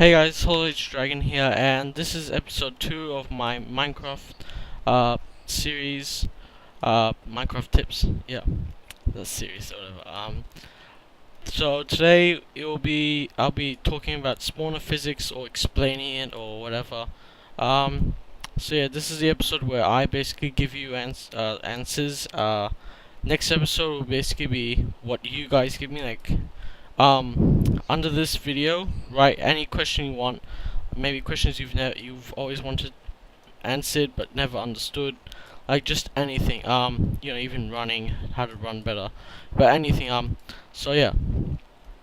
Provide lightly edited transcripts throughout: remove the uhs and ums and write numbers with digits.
Hey guys, Hello H Dragon here, and this is episode 2 of my Minecraft series, Minecraft tips. Yeah, the series or whatever. So today I'll be talking about spawner physics or explaining it or whatever. So yeah, this is the episode where I basically give you answers. Next episode will basically be what you guys give me, like under this video. Write any question you want, maybe questions you've always wanted answered but never understood, like just anything, even running, how to run better, but anything. So yeah,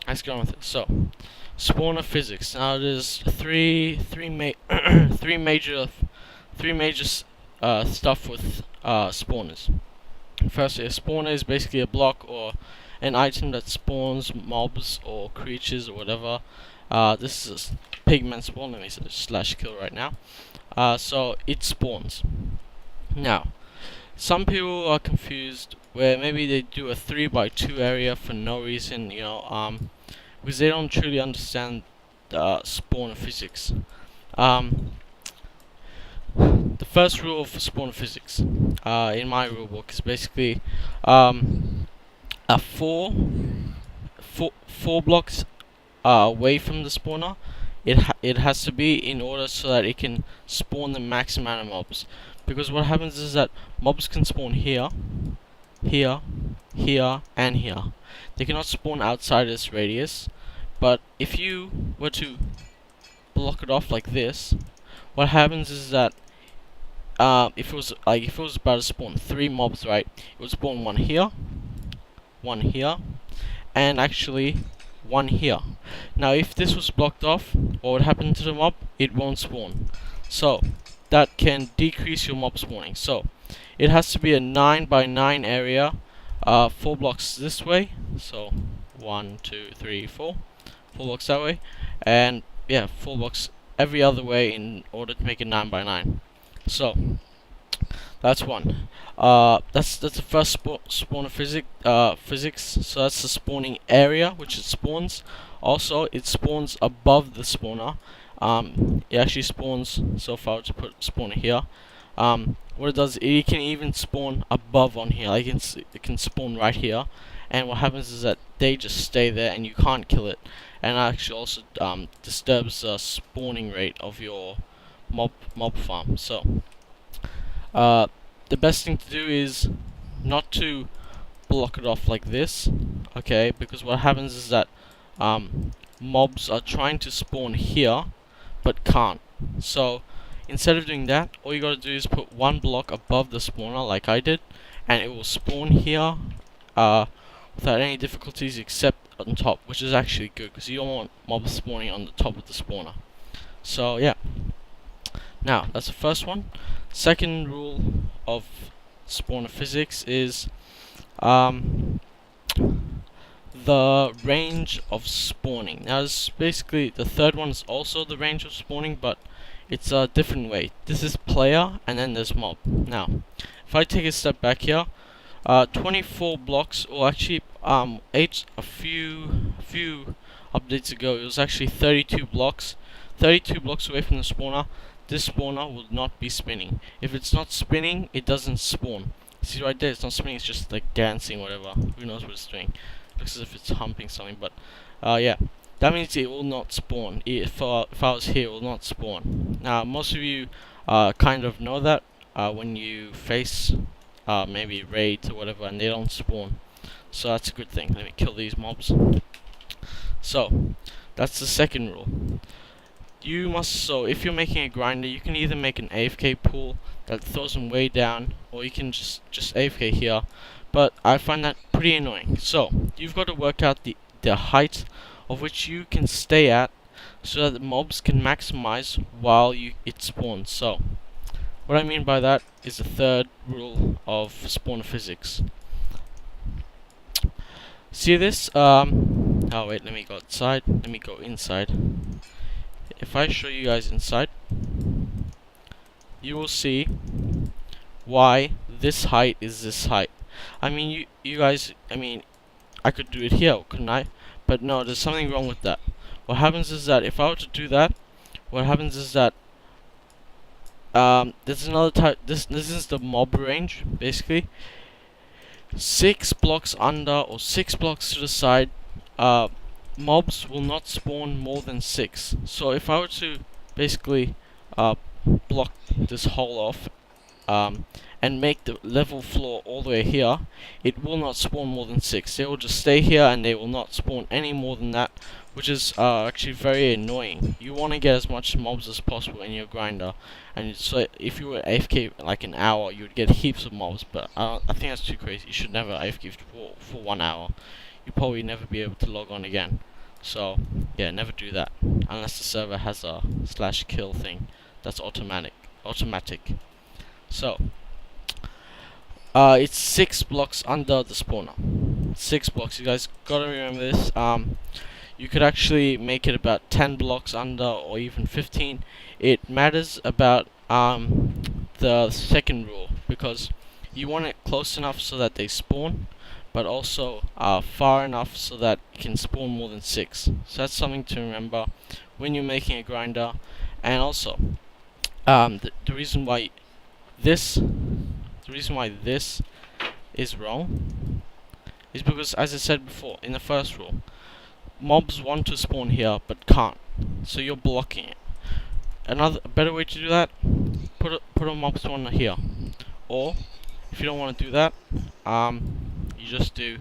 let's get on with it. So spawner physics. Now there's three major stuff with spawners. Firstly, a spawner is basically a block or an item that spawns mobs or creatures or whatever. This is a pigman spawn. Let me slash kill right now. So it spawns. Now, some people are confused where maybe they do a 3x2 area for no reason, because they don't truly understand spawner physics. The first rule for spawner physics, in my rulebook, is basically a four blocks away from the spawner. It has to be, in order so that it can spawn the max amount of mobs. Because what happens is that mobs can spawn here, here, here, and here. They cannot spawn outside this radius. But if you were to block it off like this, what happens is that if it was about to spawn 3 mobs, right, it would spawn one here, and actually one here. Now if this was blocked off, what would happen to the mob? It won't spawn. So that can decrease your mob spawning. So it has to be a 9x9 area, 4 blocks this way, so 1, 2, 3, 4 blocks that way, and yeah, 4 blocks every other way in order to make it 9x9. So that's one. That's the first spawner physics. So that's the spawning area which it spawns. Also, it spawns above the spawner. It actually spawns. So if I were to put spawner here, what it does, it can even spawn above on here. Like it can spawn right here. And what happens is that they just stay there and you can't kill it. And it actually also disturbs the spawning rate of your mob farm. So the best thing to do is not to block it off like this, okay? Because what happens is that mobs are trying to spawn here but can't. So instead of doing that, all you gotta do is put one block above the spawner like I did, and it will spawn here without any difficulties except on top, which is actually good because you don't want mobs spawning on the top of the spawner. So yeah, now that's the first one. Second rule of spawner physics is the range of spawning. Now this basically, the third one is also the range of spawning, but it's a different way. This is player and then there's mob. Now if I take a step back here, 24 blocks, or actually a few updates ago, it was actually 32 blocks away from the spawner. This spawner will not be spinning. If it's not spinning, it doesn't spawn. See right there, it's not spinning, it's just like dancing, whatever. Who knows what it's doing? Looks as if it's humping something, but yeah. That means it will not spawn. If I was here, it will not spawn. Now, most of you kind of know that when you face maybe raids or whatever, and they don't spawn. So that's a good thing. Let me kill these mobs. So, that's the second rule. So if you're making a grinder, you can either make an AFK pool that throws them way down, or you can just AFK here, but I find that pretty annoying. So you've got to work out the height of which you can stay at, so that the mobs can maximize while it spawns. So what I mean by that is the third rule of spawner physics. See this? Oh wait, let me go outside. Let me go inside. If I show you guys inside, you will see why this height is this height. I mean, you guys, I mean, I could do it here, couldn't I? But no, there's something wrong with that. what happens is that if I were to do that, what happens is that there's another type. This is the mob range basically. 6 blocks under or 6 blocks to the side, mobs will not spawn more than 6. So if I were to basically block this hole off and make the level floor all the way here, it will not spawn more than 6. They will just stay here and they will not spawn any more than that, which is actually very annoying. You want to get as much mobs as possible in your grinder, and so if you were AFK like an hour, you would get heaps of mobs, but I think that's too crazy. You should never AFK for 1 hour. You'll probably never be able to log on again. So yeah, never do that unless the server has a /kill thing that's automatic. So it's 6 blocks under the spawner. 6 blocks. You guys gotta remember this. You could actually make it about 10 blocks under, or even 15. It matters about the second rule, because you want it close enough so that they spawn, but also far enough so that it can spawn more than 6. So that's something to remember when you're making a grinder. And also, the reason why this is wrong is because, as I said before in the first rule, mobs want to spawn here but can't, so you're blocking it. A better way to do that, put a mob spawner here, or if you don't want to do that, you just do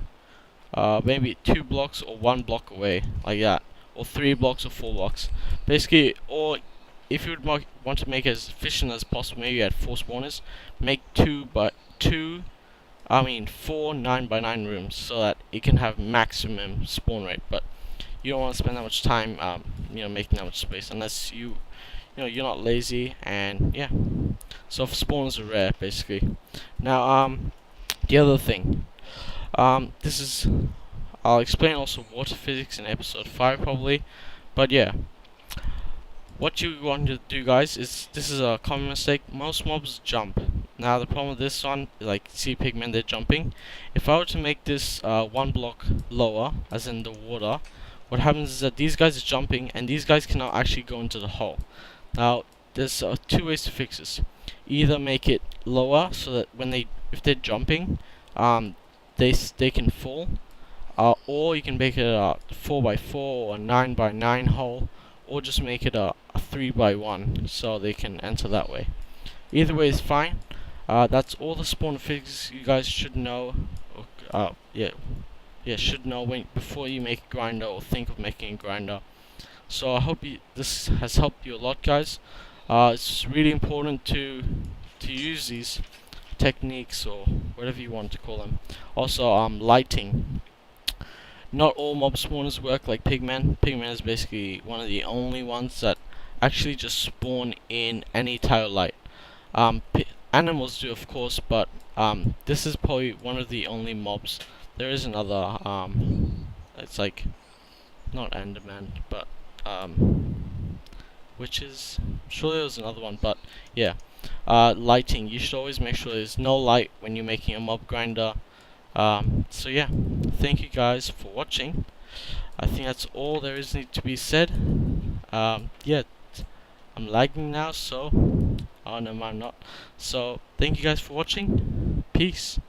maybe 2 blocks or 1 block away, like that, or 3 blocks or 4 blocks, basically. Or if you would want to make it as efficient as possible, maybe add 4 spawners, make 4 9x9 rooms so that it can have maximum spawn rate. But you don't want to spend that much time making that much space unless you're not lazy, and yeah. So spawners are rare basically. Now the other thing, I'll explain also water physics in episode 5 probably, but yeah, what you want to do, guys, is, this is a common mistake. Most mobs jump. Now the problem with this one, like, see pigmen, they're jumping. If I were to make this 1 block lower, as in the water, what happens is that these guys are jumping and these guys cannot actually go into the hole. Now there's 2 ways to fix this. Either make it lower so that if they're jumping, they can fall, or you can make it a 4x4 or a 9x9 hole, or just make it a 3x1 so they can enter that way. Either way is fine. That's all the spawn physics you guys should know. Should know before you make a grinder or think of making a grinder. So I hope this has helped you a lot, guys. It's really important to use these techniques, or whatever you want to call them. Also, lighting. Not all mob spawners work like pigmen. Pigmen is basically one of the only ones that actually just spawn in any type of light. Animals do, of course, but this is probably one of the only mobs. There is another, it's like, not Enderman, but witches. Surely there's another one, but yeah. Lighting. You should always make sure there's no light when you're making a mob grinder. So yeah, thank you guys for watching. I think that's all there is need to be said. Yeah, I'm lagging now, so oh no, I'm not. So thank you guys for watching. Peace.